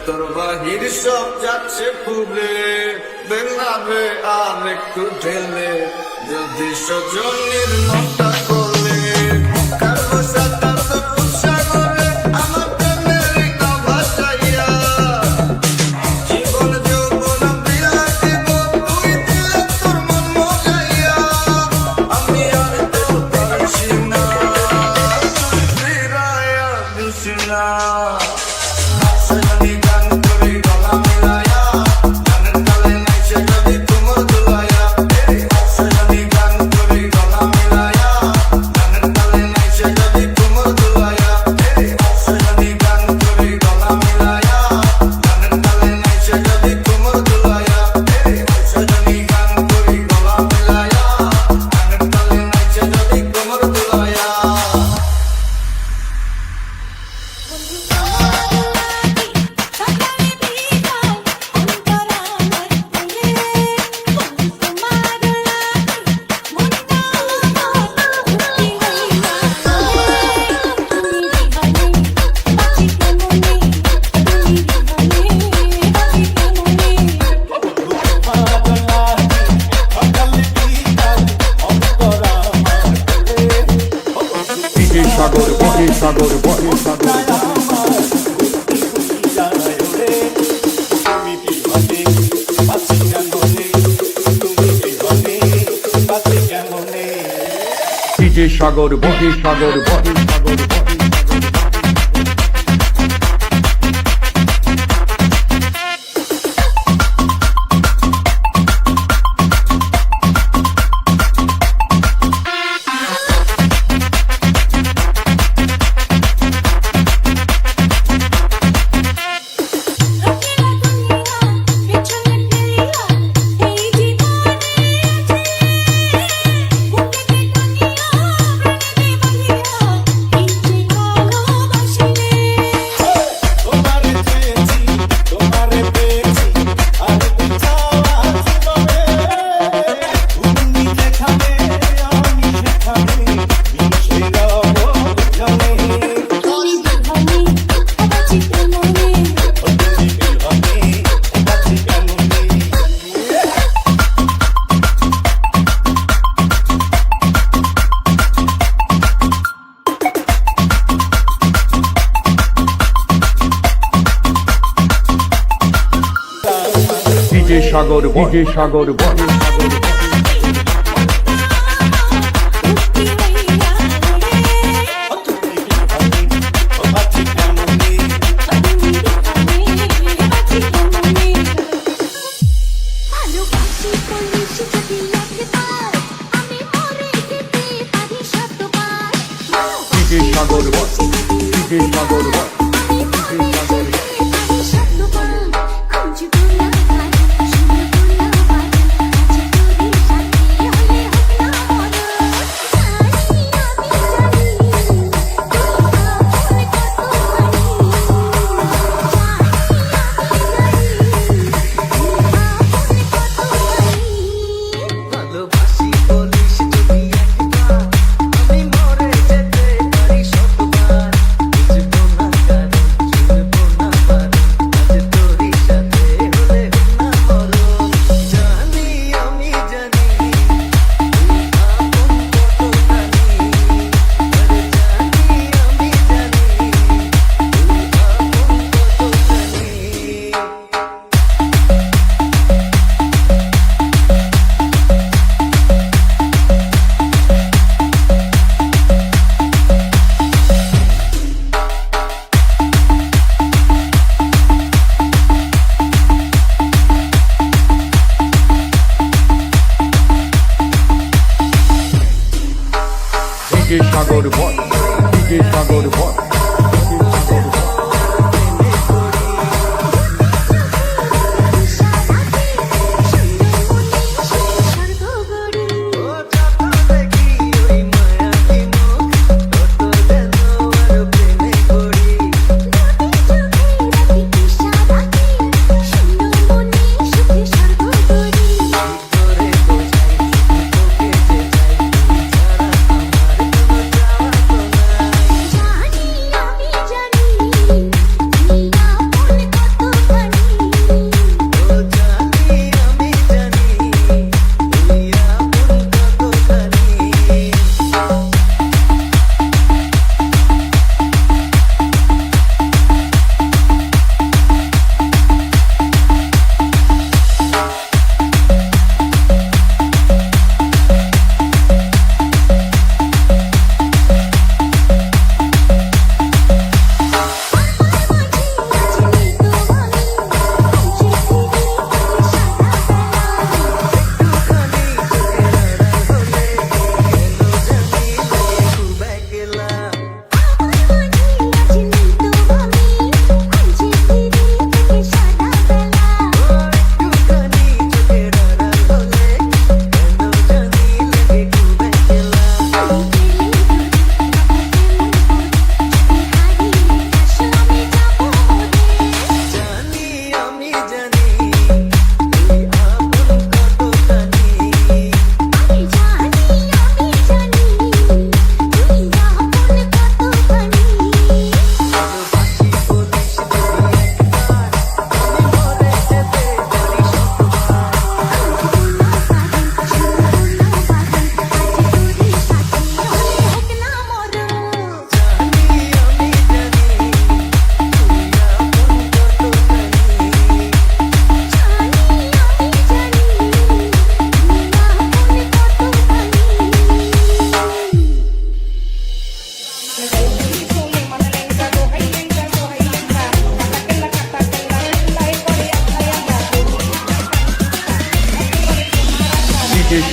তোর বাহির সব যাচ্ছে পুরে বেলাবে আর একটু ঢেলে যদি সজনের মনটা করলে কারো সাথে উৎসাহ করে আমার প্রেমের না ভাসাইয়া জীবন যৌবন দিয়া দিব তুই দিলে তোর মন মজাইয়া আমি আর তো পারছি না ফিরাইয়া দিস না সাগর বহে সাগর বহে সাগর ডিজে সাগর বহে সাগর বহে সাগর বহে ডিজে সাগর বহে সাগর বহে সাগর ডিজে সাগর বহে ডিজে সাগর বহে ডিজে সাগর বহে ডিজে সাগর বহে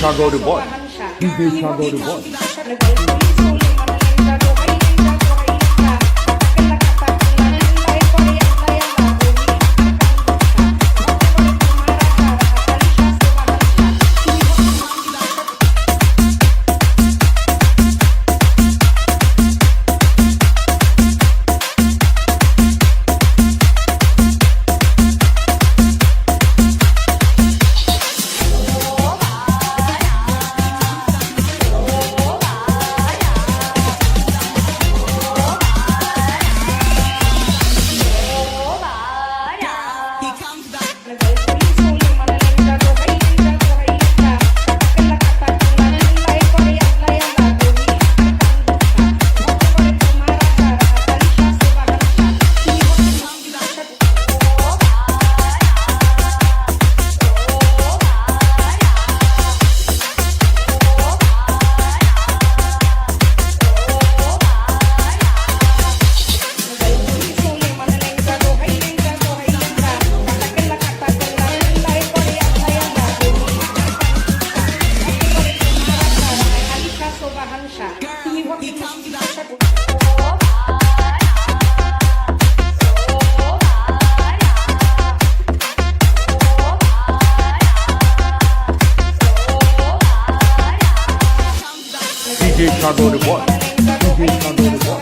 সাগর বল ডিজে সাগর বল ডিজে সাগর বল ডিজে সাগর বল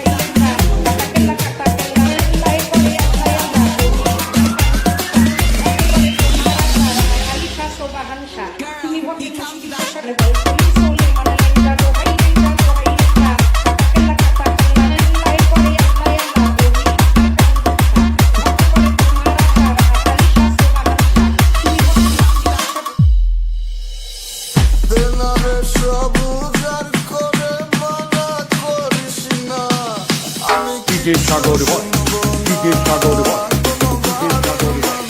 দেনারে সবুজ আর করে মানা করিস না আমি ডিজে সাগর বল ডিজে সাগর বল ডিজে সাগর বল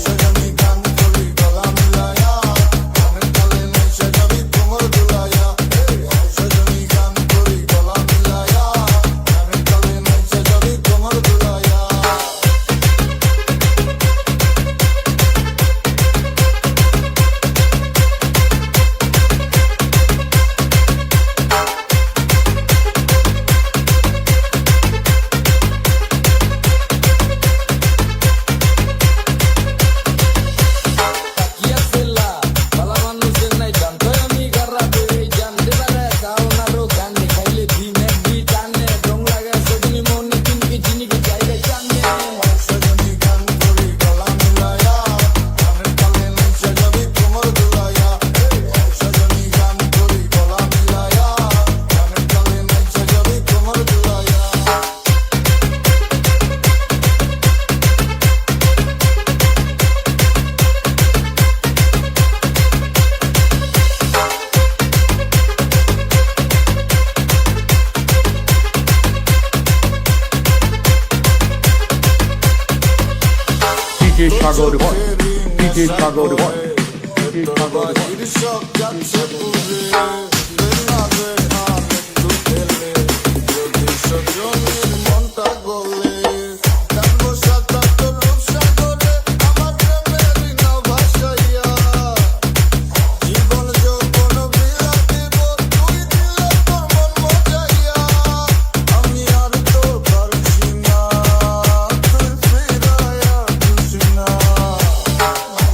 সাজানি গান করি গলা মিলায়া গানের তালে নাচে যাবি তোমার দুলায়া সাজানি গান করি গলা মিলায়া গানের তালে নাচে যাবি তোমার দুলায়া সাজানি গান করি গলা মিলায়া গানের তালে নাচে যাবি তোমার দুলায়া সাজানি গান করি গলা মিলায়া গানের তালে নাচে যাবি তোমার দুলায়া ডিজে সাগর বল ডিজে সাগর বল ডিজে সাগর বল সব যাচ্ছে পুরে বেনাবে আর একটু খেলে যদি সজনীর মনটা গলে কানবো সাতাত্তর রূপসাগরে আমার প্রেমেরই নাও ভাসাইয়া জীবন যৌবন বিলা দিব তুই দিলে তোর মন মজাইয়া আমি আর তো পারছি না তুই ফিরায়া দিস না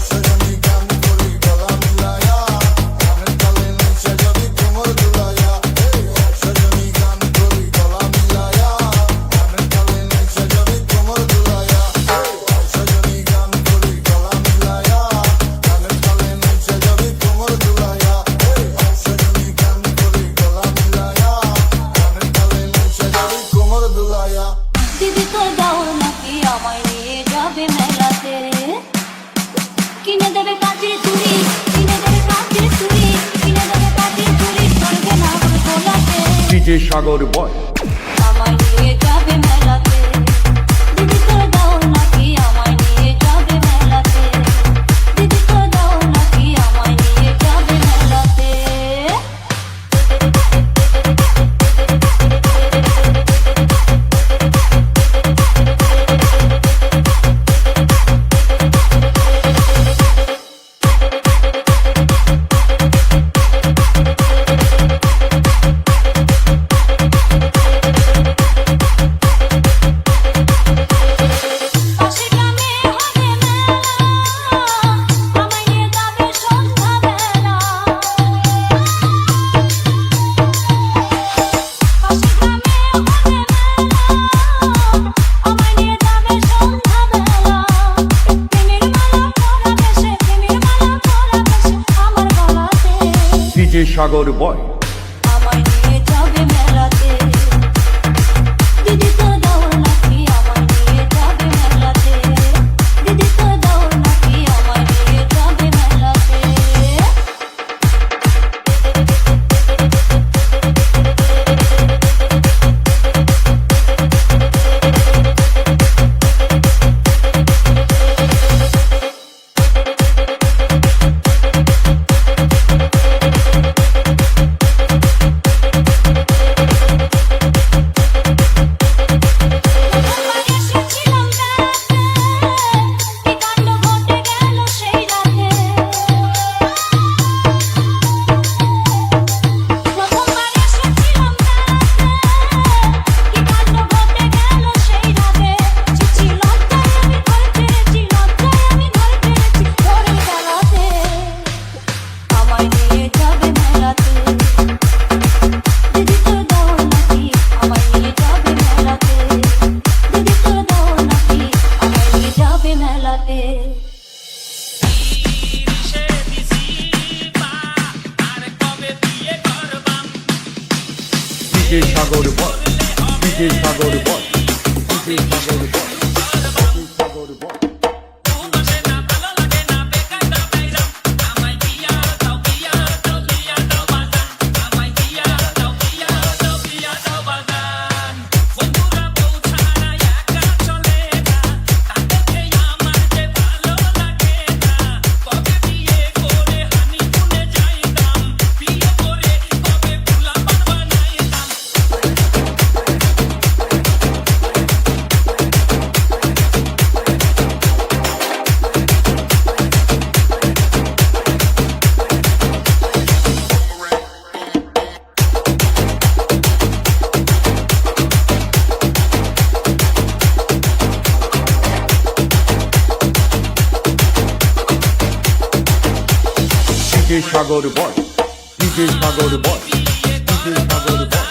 সাজানি গান করি গলা মিলায়া গানের তালে নাচে যাবি তোমার দুলায়া সাজানি গান করি গলা মিলায়া গানের তালে নাচে যাবি তোমার দুলায়া সাজানি গান করি গলা মিলায়া গানের তালে নাচে যাবি তোমার দুলায়া সাজানি গান করি গলা মিলায়া গানের তালে নাচে যাবি তোমার দুলায়া দিদি তোর দাও নাকি আমায় নিয়ে যাবে মেলাতে কিনে দেবে কাজের চুড়ি কিনে দেবে কাজের চুড়ি কিনে দেবে কাজের চুড়ি চলবে না আমার গোলাতে ডিজে সাগর বল আমায় নিয়ে যাবে মেলাতে দিদি তোর দাও নাকি আমায় নিয়ে যাবে মেলাতে দিদি তোর দাও নাকি আমায় নিয়ে যাবে মেলাতে সাগর বয় আমায় নিয়ে যাবে মেলাতে দিদি তো দাও নাকি আমায় নিয়ে যাবে মেলাতে দিদি তো দাও নাকি আমায় নিয়ে যাবে মেলাতে DJ সাগর বয় DJ সাগর বয় DJ সাগর বয় সাগর বয় DJ সাগর বয় DJ সাগর বয় DJ সাগর বয়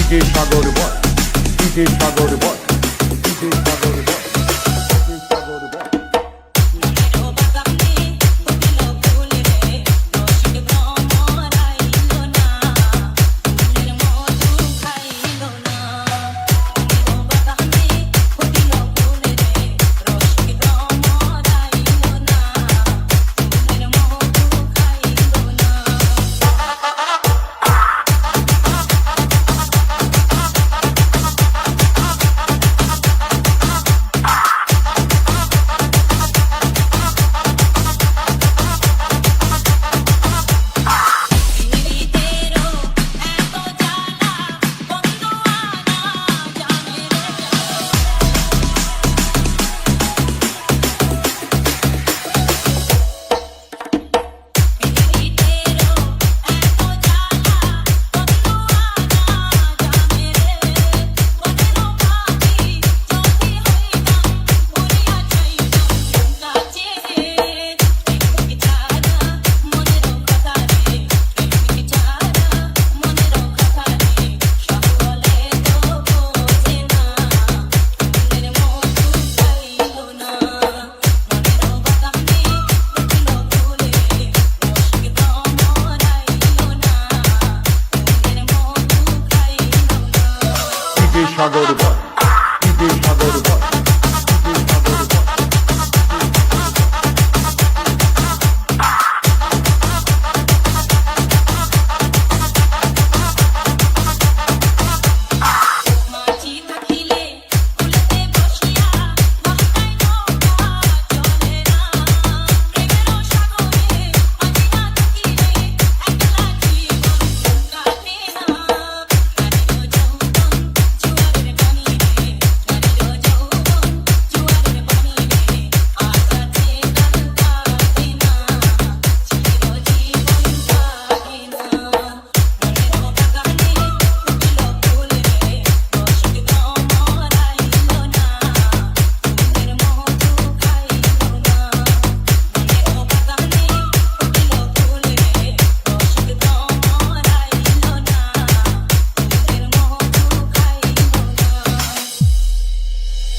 DJ Sagar Boy, DJ Sagar Boy, DJ Sagar Boy, DJ Sagar Boy. Sagar Boy, DJ Sagar Boy, DJ Sagar Boy.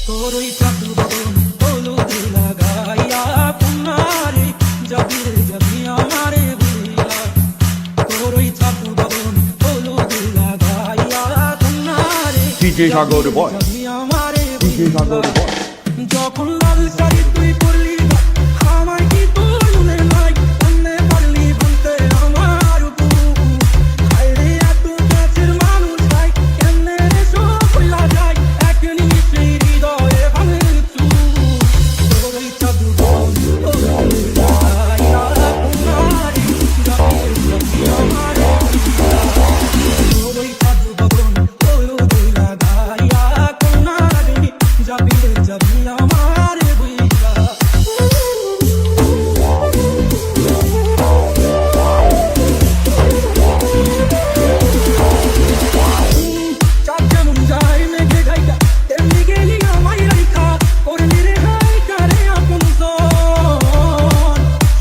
তোরই চাঁদ বদন হলুদ লাগাইয়া পুনারে যাবি রে যাবি আমারে ভুলিয়া তোরই চাঁদ বদন হলুদ লাগাইয়া পুনারে DJ Sagar Boy, যাবি আমারে DJ Sagar Boy. যখন লাল শাড়ি তুই পরলি আমার কি তোর মনে নাই মনে পারলি বলতে আমার বুক হায়রে এত কাছের মানুষ তাই কেমনে রে সব ভুলা যায় এক নিমিষে হৃদয়ে ভাঙে তোরই চাঁদ লাগাইয়া পুনারে যাবি আমারে তোরই চাঁদ বদন হলুদ লাগাইয়া পুনারে যাবি রে যাবি আমারে বুইয়া চাঁদ যেমন যায় মেঘে ঢাইকা তেমনি গেলি আমায় রাইখা করলি রে হাই কারে আপন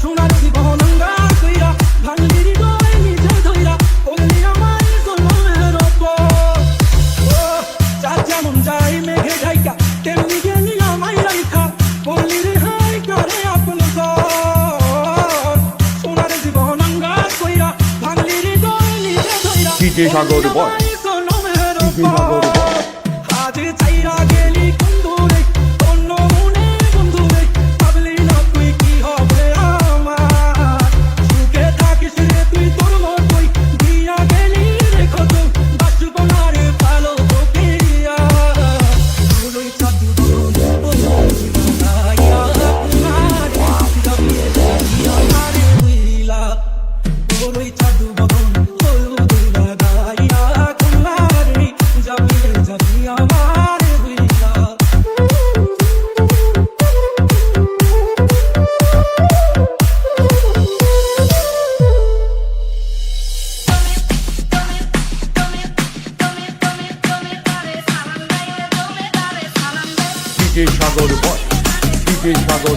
সোনার জীবন অঙ্গার কইরা ভাঙলি হৃদয় নিজে ধইরা করলি আমায় জনমের ওপর চাঁদ যেমন যায় মেঘে ঢাইকা তেমনি গেলি আমায় রাইখা করলি রে হাই কারে আপন সোনার জীবন অঙ্গার কইরা ভাঙলি হৃদয় নিজে ধইরা DJ Sagar Boy, DJ Sagar Boy. আজ চাইরা গেলি বন্ধুরে অন্য মনে বন্ধুরে ভাবলি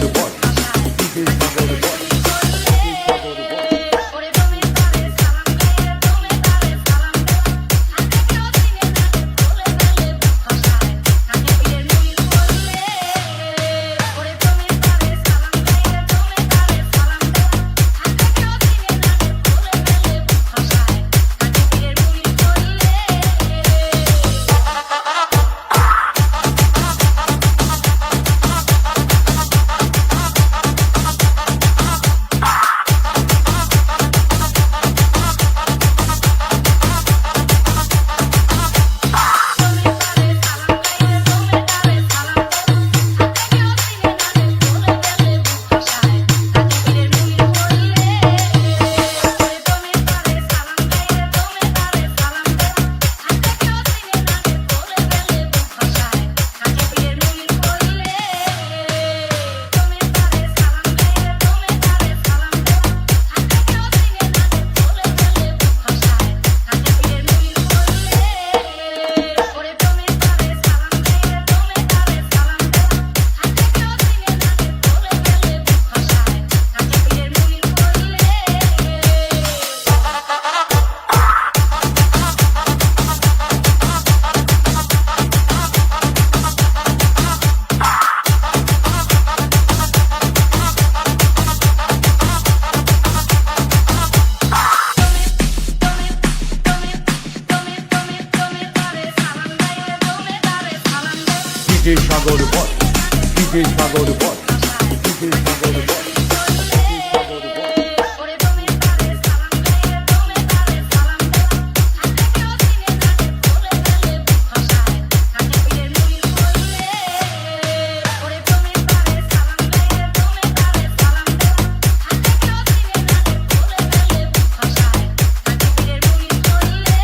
সাগর বল DJ সাগর বল ওরে তুমি তারে সালাম গায়ে তুমি তারে সালাম দাও আগে কেউ চিনে না বলে বলে ভাষায় আগে বিয়ের নীল বললে ওরে তুমি তারে সালাম গায়ে তুমি তারে সালাম দাও আগে কেউ চিনে না বলে বলে ভাষায় আগে বিয়ের নীল বললে DJ সাগর বল DJ সাগর বল DJ সাগর বল ওরে তুমি তারে সালাম গায়ে তুমি তারে সালাম দাও আগে কেউ চিনে না বলে বলে ভাষায় আগে বিয়ের নীল বললে ওরে তুমি তারে সালাম গায়ে তুমি তারে সালাম দাও আগে কেউ চিনে না বলে বলে ভাষায় আগে বিয়ের নীল বললে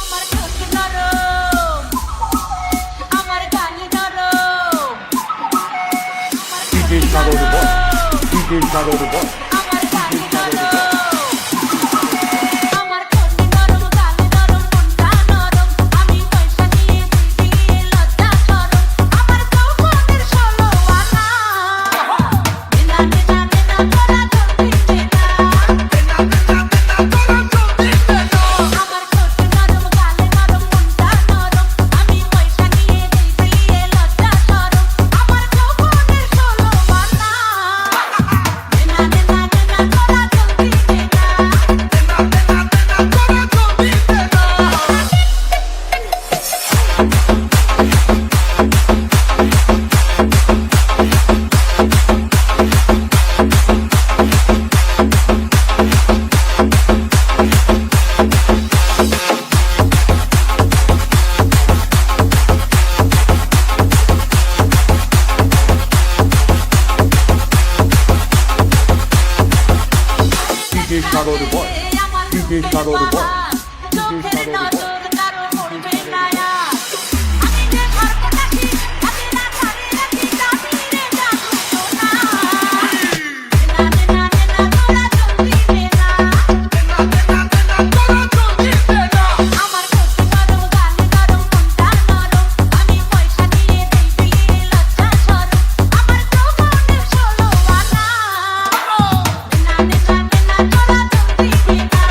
আমার ঠোঁট নরম আমার গাল নরম DJ সাগর বল DJ সাগর বল আমার গাল নরম আমার ঠোঁট নরম গাল নরম মনটা নরম আমি পয়সা দিয়ে দিবি লজ্জা শরম আমার যৌবনের 16 আনা নেনা নেনা নেনা তোরা চলবি না আমার ঠোঁট নরম গাল নরম মনটা নরম আমি পয়সা দিয়ে দিবি লজ্জা শরম আমার যৌবনের 16 আনা নেনা নেনা নেনা তোরা চলবি না DJ সাগর বল DJ সাগর বল চোখের নজর কারো পড়বে না আর। আমি যে ঘর কোটাছি তাতে না ছাড়ে রাখি যাবি রে যাবো না নেনা নেনা নেনা তোরা চলবি না আমার ঠোঁট নরম গাল নরম মনটা নরম আমি পয়সা দিয়ে দিবি লজ্জা শরম আমার যৌবনের 16 আনা নেনা নেনা নেনা তোরা চলবি না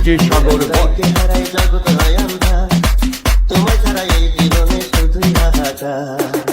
ডিজে সাগর বল তাইকে হারাই জগৎ হয় আন্ধার, তোমায় ছাড়া এই জীবনে শুধুই হাহাকার।